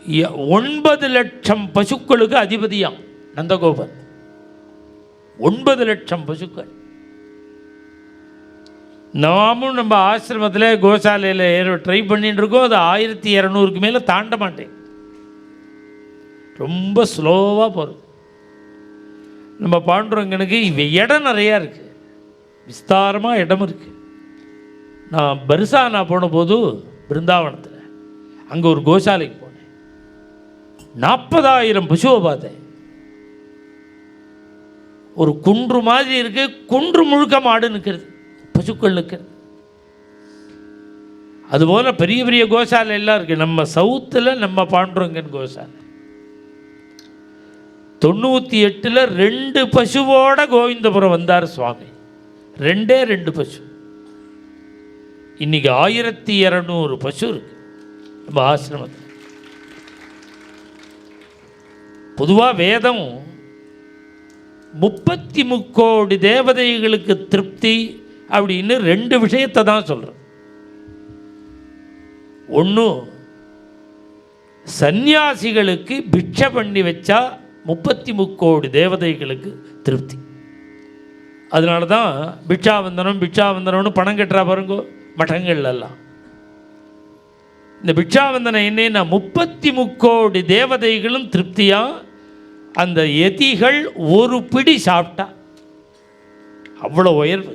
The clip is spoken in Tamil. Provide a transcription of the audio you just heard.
9 லட்சம் பசுக்களுக்கு அதிபதியாம் நந்தகோபர். 9 லட்சம் பசுக்கள். நாமும் நம்ம ஆசிரமத்தில் கோசாலையில் ட்ரை பண்ணிட்டு இருக்கோம். அது 1200க்கு மேலே தாண்ட மாட்டேன். ரொம்ப ஸ்லோவாக போகிறது. நம்ம பாண்டுரங்கனுக்கு இடம் நிறையா இருக்குது, விஸ்தாரமாக இடம் இருக்குது. நான் பரிசானா போன போது பிருந்தாவனத்தில் அங்கே ஒரு கோசாலைக்கு போனேன். 40,000 பசுவை பார்த்தேன். ஒரு குன்று மாதிரி இருக்குது, குன்று முழுக்க மாடு நிற்கிறது, பசுக்கள் நிற்கிறது. அதுபோல் பெரிய பெரிய கோசாலை எல்லாம் இருக்குது. நம்ம சவுத்தில் நம்ம பாண்டுரங்கன் கோசாலை 98ல் 2 பசுவோட கோவிந்தபுரம் வந்தார் சுவாமி. 2 பசு. இன்னைக்கு 1200 பசு இருக்கு நம்ம ஆசிரமத்தில். பொதுவாக வேதம் 33 கோடி தேவதைகளுக்கு திருப்தி அப்படின்னு 2 விஷயத்தை தான் சொல்கிறேன். ஒன்று, சந்நியாசிகளுக்கு பிட்சை பண்ணி வச்சா 33 கோடி தேவதைகளுக்கு திருப்தி. அதனால தான் பிட்சாவந்தனம்னு பணம் கட்டுறா பாருங்கோ மட்டங்கள்லாம். இந்த பிட்சாவந்தனம் என்னன்னா 33 கோடி தேவதைகளும் திருப்தியாக அந்த யதிகள் ஒரு பிடி சாப்பிட்டா அவ்வளோ உயர்வு.